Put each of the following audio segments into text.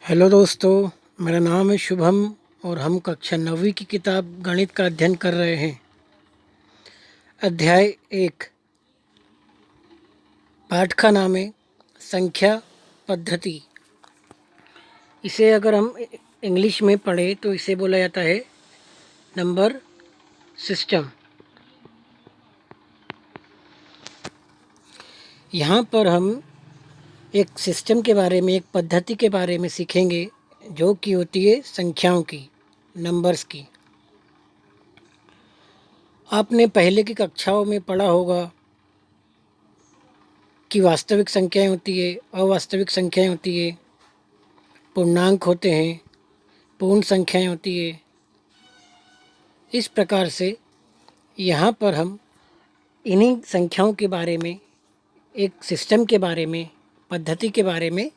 Hello दोस्तों, मेरा नाम है शुभम और हम कक्षा 9वीं की किताब गणित का अध्ययन कर रहे हैं। अध्याय 1। पाठ का नाम है संख्या पद्धति। इसे अगर हम इंग्लिश में पढ़ें तो इसे बोला जाता है नंबर सिस्टम। यहाँ पर हम एक सिस्टम के बारे में, एक पद्धति के बारे में सीखेंगे जो कि होती है संख्याओं की, नंबर्स की। आपने पहले की कक्षाओं में पढ़ा होगा कि वास्तविक संख्याएं होती है, अवास्तविक संख्याएं होती है, पूर्णांक होते हैं, पूर्ण संख्याएं होती है। इस प्रकार से यहाँ पर हम इन्हीं संख्याओं के बारे में, एक सिस्टम के बारे में, पद्धति के बारे में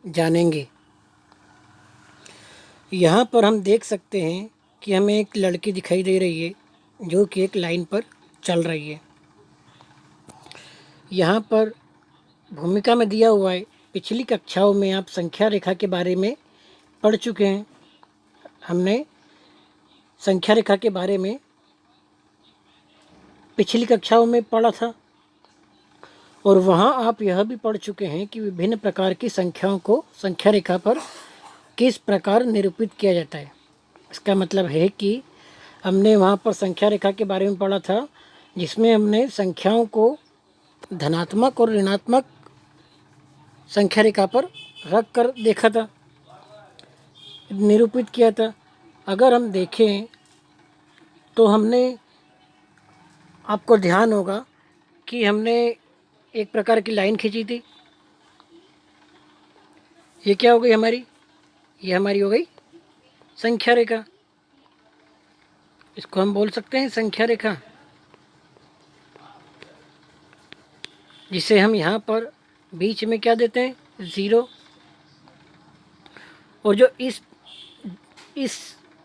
जानेंगे। यहाँ पर हम देख सकते हैं कि हमें एक लड़की दिखाई दे रही है जो कि एक लाइन पर चल रही है। यहाँ पर भूमिका में दिया हुआ है, पिछली कक्षाओं में आप संख्या रेखा के बारे में पढ़ चुके हैं। हमने संख्या रेखा के बारे में पिछली कक्षाओं में पढ़ा था और वहाँ आप यह भी पढ़ चुके हैं कि विभिन्न प्रकार की संख्याओं को संख्या रेखा पर किस प्रकार निरूपित किया जाता है। इसका मतलब है कि हमने वहाँ पर संख्या रेखा के बारे में पढ़ा था जिसमें हमने संख्याओं को धनात्मक और ऋणात्मक संख्या रेखा पर रख कर देखा था, निरूपित किया था। अगर हम देखें तो हमने, आपको ध्यान होगा कि हमने एक प्रकार की लाइन खींची थी। ये क्या हो गई हमारी? ये हमारी हो गई संख्या रेखा। इसको हम बोल सकते हैं संख्या रेखा, जिसे हम यहाँ पर बीच में क्या देते हैं? 0। और जो इस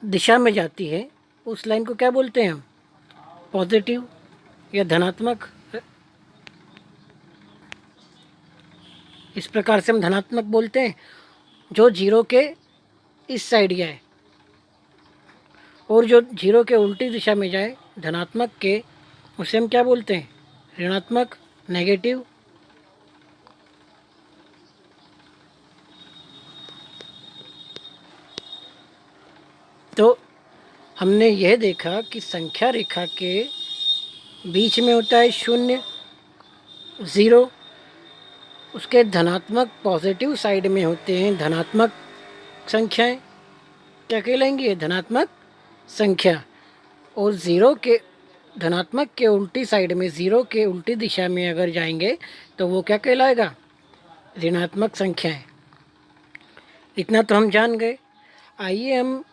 दिशा में जाती है उस लाइन को क्या बोलते हैं हम? पॉजिटिव या धनात्मक। इस प्रकार से हम धनात्मक बोलते हैं जो 0 के इस साइड जाए, और जो 0 के उल्टी दिशा में जाए धनात्मक के, उसे हम क्या बोलते हैं? ऋणात्मक, नेगेटिव। तो हमने यह देखा कि संख्या रेखा के बीच में होता है 0, 0। उसके धनात्मक पॉजिटिव साइड में होते हैं धनात्मक संख्याएं। क्या कहलाएंगी? ये धनात्मक संख्या। और 0 के धनात्मक के उल्टी साइड में, 0 के उल्टी दिशा में अगर जाएंगे तो वो क्या कहलाएगा? ऋणात्मक संख्याएं। इतना तो हम जान गए। आइए हम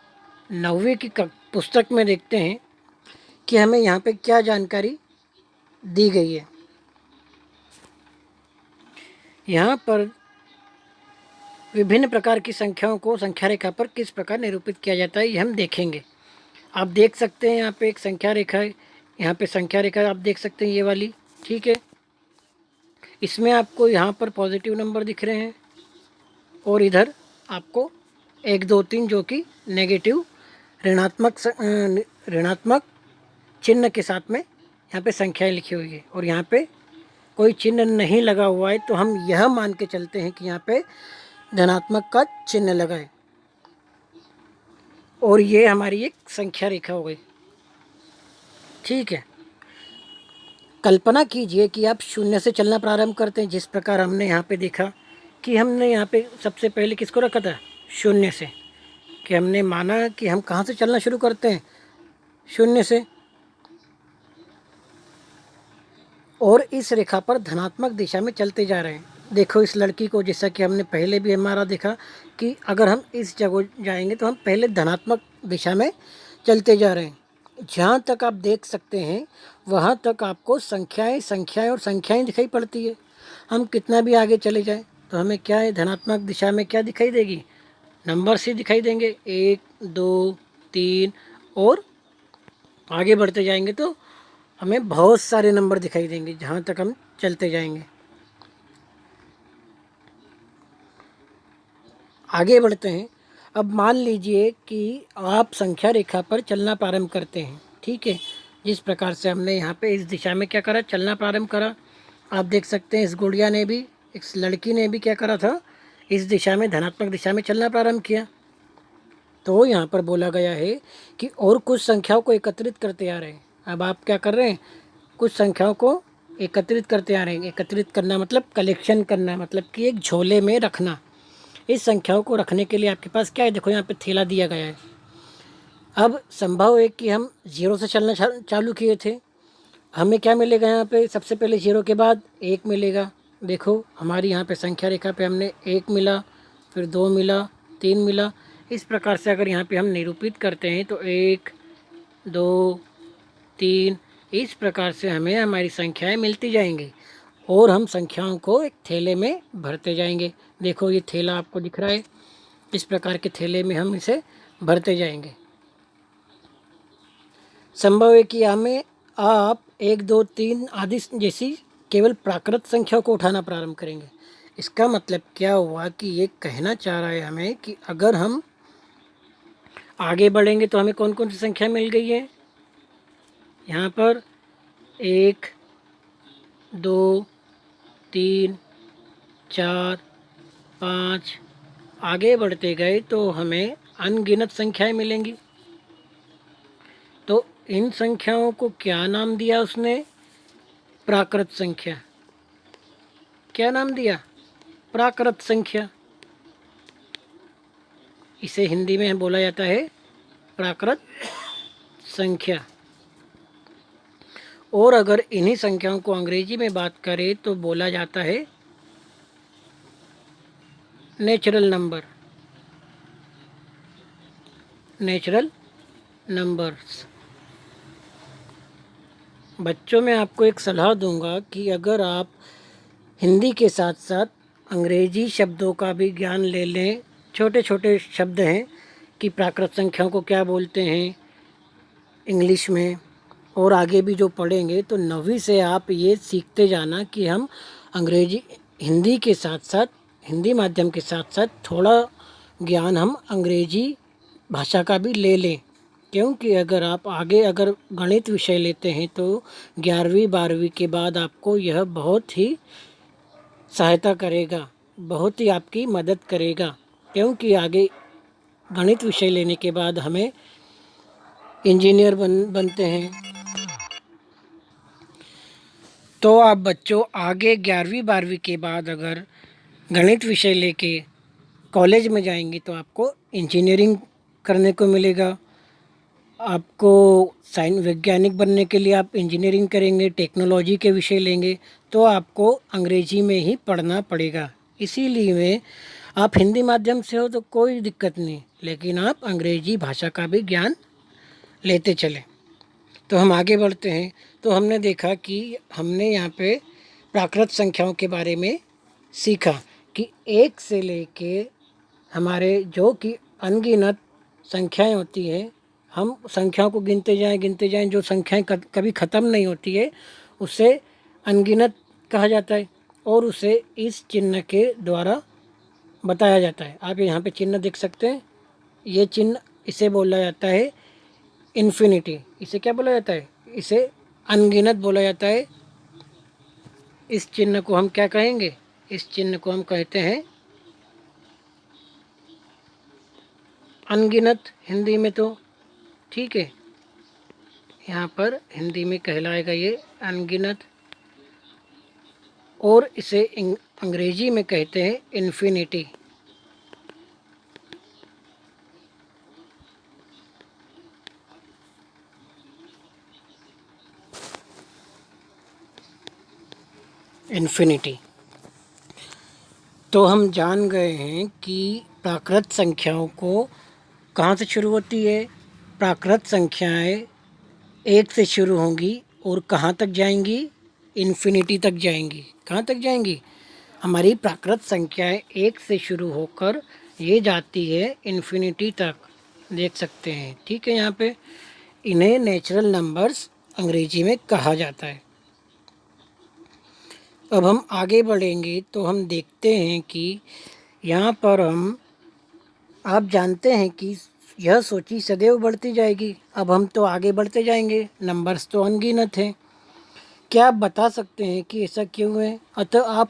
9वीं की पुस्तक में देखते हैं कि हमें यहाँ पे क्या जानकारी दी गई है। यहाँ पर विभिन्न प्रकार की संख्याओं को संख्या रेखा पर किस प्रकार निरूपित किया जाता है ये हम देखेंगे। आप देख सकते हैं यहाँ पे एक संख्या रेखा है, यहाँ पे संख्या रेखा आप देख सकते हैं, ये वाली, ठीक है। इसमें आपको यहाँ पर पॉजिटिव नंबर दिख रहे हैं और इधर आपको 1 2 3 जो कि नेगेटिव ऋणात्मक चिन्ह के साथ में यहाँ पे संख्याएं लिखी हुई है। और यहाँ पे कोई चिन्ह नहीं लगा हुआ है तो हम यह मान के चलते हैं कि यहाँ पे धनात्मक का चिन्ह लगा है और ये हमारी एक संख्या रेखा हो गई, ठीक है। कल्पना कीजिए कि आप 0 से चलना प्रारंभ करते हैं, जिस प्रकार हमने यहाँ पे देखा कि हमने यहाँ पे सबसे पहले किसको रखा था? 0 से। कि हमने माना कि हम कहाँ से चलना शुरू करते हैं? 0 से। और इस रेखा पर धनात्मक दिशा में चलते जा रहे हैं। देखो इस लड़की को, जैसा कि हमने पहले भी हमारा देखा कि अगर हम इस जगह जाएंगे तो हम पहले धनात्मक दिशा में चलते जा रहे हैं। जहाँ तक आप देख सकते हैं वहाँ तक आपको संख्याएं संख्याएं और संख्याएं दिखाई पड़ती है। हम कितना भी आगे चले जाएं तो हमें क्या है? धनात्मक दिशा में क्या दिखाई देगी? नंबर से दिखाई देंगे, 1 2 3, और आगे बढ़ते जाएंगे तो हमें बहुत सारे नंबर दिखाई देंगे जहाँ तक हम चलते जाएंगे। आगे बढ़ते हैं। अब मान लीजिए कि आप संख्या रेखा पर चलना प्रारंभ करते हैं, ठीक है। जिस प्रकार से हमने यहाँ पे इस दिशा में क्या करा, चलना प्रारंभ करा। आप देख सकते हैं इस गुड़िया ने भी, इस लड़की ने भी क्या करा था, इस दिशा में, धनात्मक दिशा में चलना प्रारंभ किया। तो यहाँ पर बोला गया है कि और कुछ संख्याओं को एकत्रित करते आ रहे हैं। अब आप क्या कर रहे हैं, कुछ संख्याओं को एकत्रित करते आ रहे हैं। एकत्रित करना मतलब कलेक्शन करना, मतलब कि एक झोले में रखना। इस संख्याओं को रखने के लिए आपके पास क्या है, देखो यहाँ पे थैला दिया गया है। अब संभव है कि हम जीरो से चलना चालू किए थे, हमें क्या मिलेगा यहाँ पे, सबसे पहले जीरो के बाद एक मिलेगा। देखो हमारी यहाँ पे संख्या रेखा पे हमने एक मिला, फिर दो मिला, तीन मिला। इस प्रकार से अगर यहाँ पे हम निरूपित करते हैं तो एक, दो, तीन, इस प्रकार से हमें हमारी संख्याएं मिलती जाएंगी और हम संख्याओं को एक थैले में भरते जाएंगे। देखो ये थैला आपको दिख रहा है, इस प्रकार के थैले में हम इसे भरते जाएंगे। संभव है कि हमें आप एक, दो, तीन आदि जैसी केवल प्राकृत संख्याओं को उठाना प्रारंभ करेंगे। इसका मतलब क्या हुआ कि ये कहना चाह रहा है हमें कि अगर हम आगे बढ़ेंगे तो हमें कौन कौन सी संख्या मिल गई है, यहाँ पर एक, दो, तीन, चार, पाँच, आगे बढ़ते गए तो हमें अनगिनत संख्याएं मिलेंगी। तो इन संख्याओं को क्या नाम दिया उसने, प्राकृत संख्या। क्या नाम दिया, प्राकृत संख्या। इसे हिंदी में बोला जाता है प्राकृत संख्या। और अगर इन्हीं संख्याओं को अंग्रेजी में बात करें तो बोला जाता है नेचुरल नंबर, नेचुरल नंबर्स। बच्चों मैं आपको एक सलाह दूंगा कि अगर आप हिंदी के साथ साथ अंग्रेजी शब्दों का भी ज्ञान ले लें। छोटे छोटे शब्द हैं कि प्राकृत संख्याओं को क्या बोलते हैं इंग्लिश में, और आगे भी जो पढ़ेंगे तो नवीं से आप ये सीखते जाना कि हम अंग्रेजी, हिंदी के साथ साथ, हिंदी माध्यम के साथ साथ थोड़ा ज्ञान हम अंग्रेजी भाषा का भी ले लें। क्योंकि अगर आप आगे अगर गणित विषय लेते हैं तो 11वीं 12वीं के बाद आपको यह बहुत ही सहायता करेगा, बहुत ही आपकी मदद करेगा। क्योंकि आगे गणित विषय लेने के बाद हमें इंजीनियर बनते हैं। तो आप बच्चों आगे 11वीं 12वीं के बाद अगर गणित विषय लेके कॉलेज में जाएंगे तो आपको इंजीनियरिंग करने को मिलेगा। आपको साइंस वैज्ञानिक बनने के लिए आप इंजीनियरिंग करेंगे, टेक्नोलॉजी के विषय लेंगे तो आपको अंग्रेजी में ही पढ़ना पड़ेगा। इसीलिए आप हिंदी माध्यम से हो तो कोई दिक्कत नहीं, लेकिन आप अंग्रेजी भाषा का भी ज्ञान लेते चलें। तो हम आगे बढ़ते हैं। तो हमने देखा कि हमने यहाँ पे प्राकृत संख्याओं के बारे में सीखा कि एक से लेके हमारे जो कि अनगिनत संख्याएं होती हैं, हम संख्याओं को गिनते जाएं, जो संख्याएं कभी ख़त्म नहीं होती है उसे अनगिनत कहा जाता है और उसे इस चिन्ह के द्वारा बताया जाता है। आप यहाँ पे चिन्ह देख सकते हैं, ये चिन्ह, इसे बोला जाता है इन्फिनिटी। इसे क्या बोला जाता है, इसे अनगिनत बोला जाता है। इस चिन्ह को हम क्या कहेंगे, इस चिन्ह को हम कहते हैं अनगिनत हिंदी में। तो ठीक है, यहाँ पर हिंदी में कहलाएगा ये अनगिनत, और इसे अंग्रेजी में कहते हैं इन्फिनिटी। इन्फिनिटी। तो हम जान गए हैं कि प्राकृत संख्याओं को कहाँ से शुरू होती है। प्राकृत संख्याएं एक से शुरू होंगी और कहाँ तक जाएंगी, इन्फिनिटी तक जाएंगी। कहाँ तक जाएंगी, हमारी प्राकृत संख्याएं एक से शुरू होकर ये जाती है इन्फिनिटी तक, देख सकते हैं। ठीक है, यहाँ पे इन्हें नेचुरल नंबर्स अंग्रेजी में कहा जाता है। अब हम आगे बढ़ेंगे तो हम देखते हैं कि यहाँ पर हम आप जानते हैं कि यह सूची सदैव बढ़ती जाएगी। अब हम तो आगे बढ़ते जाएंगे, नंबर्स तो अनगिनत हैं। क्या आप बता सकते हैं कि ऐसा क्यों है? अतः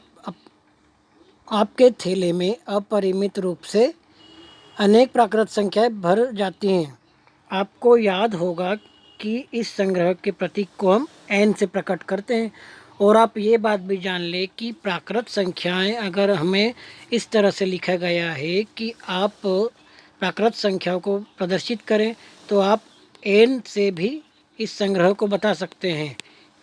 आपके थैले में अपरिमित रूप से अनेक प्राकृत संख्याएं भर जाती हैं। आपको याद होगा कि इस संग्रह के प्रतीक को हम एन से प्रकट करते हैं। और आप ये बात भी जान ले कि प्राकृत संख्याएं अगर हमें इस तरह से लिखा गया है कि आप प्राकृत संख्याओं को प्रदर्शित करें, तो आप एन से भी इस संग्रह को बता सकते हैं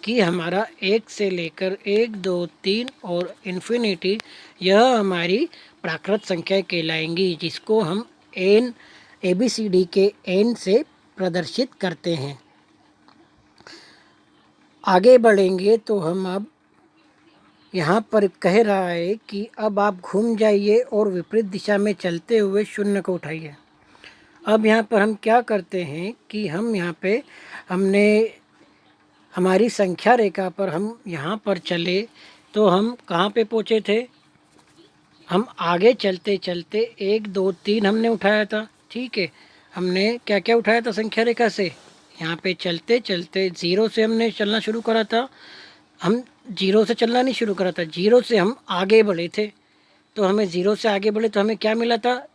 कि हमारा एक से लेकर एक, दो, तीन और इन्फिनिटी, यह हमारी प्राकृत संख्या कहलाएंगी, जिसको हम एन ABCD के एन से प्रदर्शित करते हैं। आगे बढ़ेंगे तो हम अब यहाँ पर कह रहा है कि अब आप घूम जाइए और विपरीत दिशा में चलते हुए शून्य को उठाइए। अब यहाँ पर हम क्या करते हैं कि हम यहाँ पे हमने हमारी संख्या रेखा पर हम यहाँ पर चले तो हम कहाँ पे पहुँचे थे? हम आगे चलते चलते एक, दो, तीन हमने उठाया था। ठीक है, हमने क्या क्या उठाया था संख्या रेखा से? यहाँ पे चलते चलते ज़ीरो से हमने चलना शुरू करा था। हम ज़ीरो से चलना नहीं शुरू करा था, ज़ीरो से हम आगे बढ़े थे। तो हमें ज़ीरो से आगे बढ़े तो हमें क्या मिला था?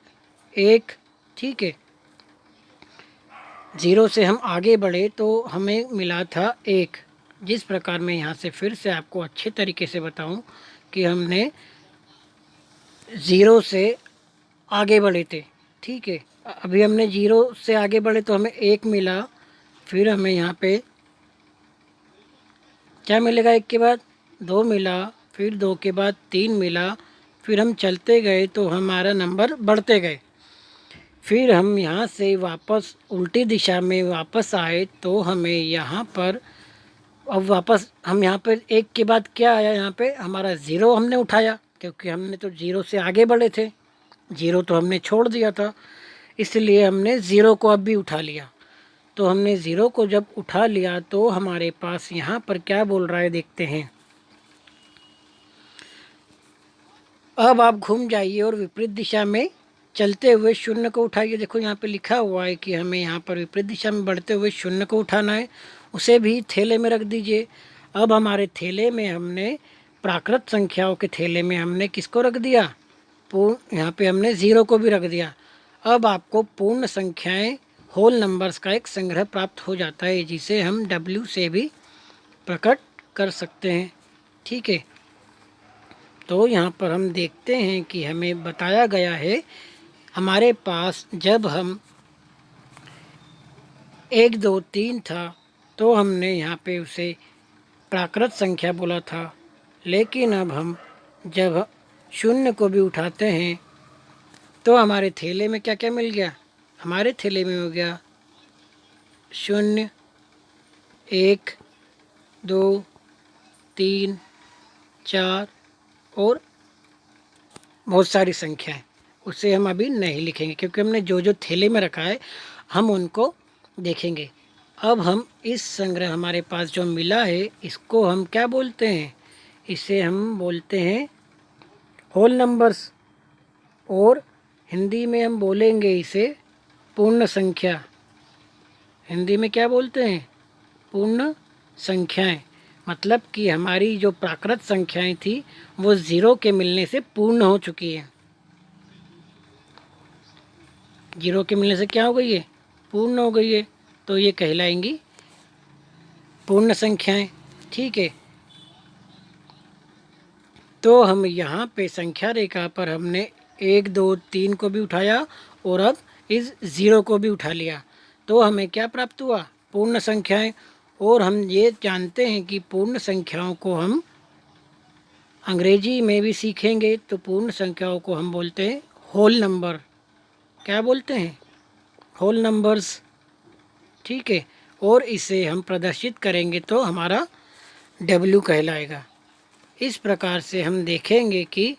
एक। ठीक है, ज़ीरो से हम आगे बढ़े तो हमें मिला था एक। जिस प्रकार मैं यहाँ से फिर से आपको अच्छे तरीके से बताऊँ कि हमने ज़ीरो से आगे बढ़े थे। ठीक है, अभी हमने ज़ीरो से आगे बढ़े तो हमें एक मिला। फिर हमें यहाँ पे क्या मिलेगा? एक के बाद दो मिला, फिर दो के बाद तीन मिला। फिर हम चलते गए तो हमारा नंबर बढ़ते गए। फिर हम यहाँ से वापस उल्टी दिशा में वापस आए तो हमें यहाँ पर अब वापस हम यहाँ पर एक के बाद क्या आया? यहाँ पे हमारा ज़ीरो हमने उठाया, क्योंकि हमने तो ज़ीरो से आगे बढ़े थे, ज़ीरो तो हमने छोड़ दिया था, इसलिए हमने ज़ीरो को अब भी उठा लिया। तो हमने ज़ीरो को जब उठा लिया तो हमारे पास यहाँ पर क्या बोल रहा है, देखते हैं। अब आप घूम जाइए और विपरीत दिशा में चलते हुए शून्य को उठाइए। देखो यहाँ पे लिखा हुआ है कि हमें यहाँ पर विपरीत दिशा में बढ़ते हुए शून्य को उठाना है। उसे भी थैले में रख दीजिए। अब हमारे थैले में हमने प्राकृत संख्याओं के थैले में हमने किसको रख दिया? पूर्ण, यहाँ पे हमने ज़ीरो को भी रख दिया। अब आपको पूर्ण संख्याएं, होल नंबर्स का एक संग्रह प्राप्त हो जाता है, जिसे हम W से भी प्रकट कर सकते हैं। ठीक है, तो यहाँ पर हम देखते हैं कि हमें बताया गया है, हमारे पास जब हम एक, दो, तीन था तो हमने यहाँ पे उसे प्राकृत संख्या बोला था। लेकिन अब हम जब शून्य को भी उठाते हैं तो हमारे थैले में क्या क्या मिल गया? हमारे थैले में हो गया शून्य, एक, दो, तीन, चार और बहुत सारी संख्याएं। उसे हम अभी नहीं लिखेंगे, क्योंकि हमने जो जो थैले में रखा है हम उनको देखेंगे। अब हम इस संग्रह हमारे पास जो मिला है, इसको हम क्या बोलते हैं? इसे हम बोलते हैं होल नंबर्स, और हिंदी में हम बोलेंगे इसे पूर्ण संख्या। हिंदी में क्या बोलते हैं? पूर्ण संख्याएं। मतलब कि हमारी जो प्राकृत संख्याएं थी वो ज़ीरो के मिलने से पूर्ण हो चुकी है। ज़ीरो के मिलने से क्या हो गई है? पूर्ण हो गई है। तो ये कहलाएंगी पूर्ण संख्याएं। ठीक है, तो हम यहाँ पे संख्या रेखा पर हमने एक, दो, तीन को भी उठाया और अब इस ज़ीरो को भी उठा लिया। तो हमें क्या प्राप्त हुआ? पूर्ण संख्याएं। और हम ये जानते हैं कि पूर्ण संख्याओं को हम अंग्रेजी में भी सीखेंगे, तो पूर्ण संख्याओं को हम बोलते हैं होल नंबर। क्या बोलते हैं? Whole numbers. ठीक है, और इसे हम प्रदर्शित करेंगे तो हमारा W कहलाएगा। इस प्रकार से हम देखेंगे कि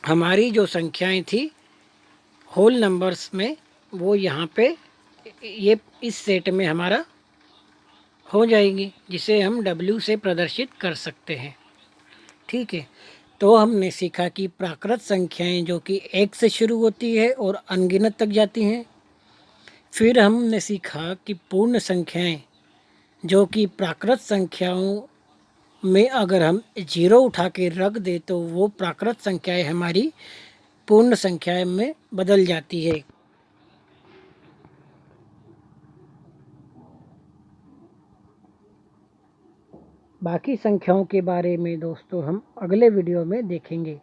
हमारी जो संख्याएं थी होल नंबर्स में, वो यहाँ पे ये इस सेट में हमारा हो जाएगी, जिसे हम W से प्रदर्शित कर सकते हैं। ठीक है, तो हमने सीखा कि प्राकृत संख्याएं जो कि 1 से शुरू होती है और अनगिनत तक जाती हैं। फिर हमने सीखा कि पूर्ण संख्याएं जो कि प्राकृत संख्याओं में अगर हम 0 उठा के रख दें तो वो प्राकृत संख्याएं हमारी पूर्ण संख्याएं में बदल जाती है। बाकी संख्याओं के बारे में दोस्तों हम अगले वीडियो में देखेंगे।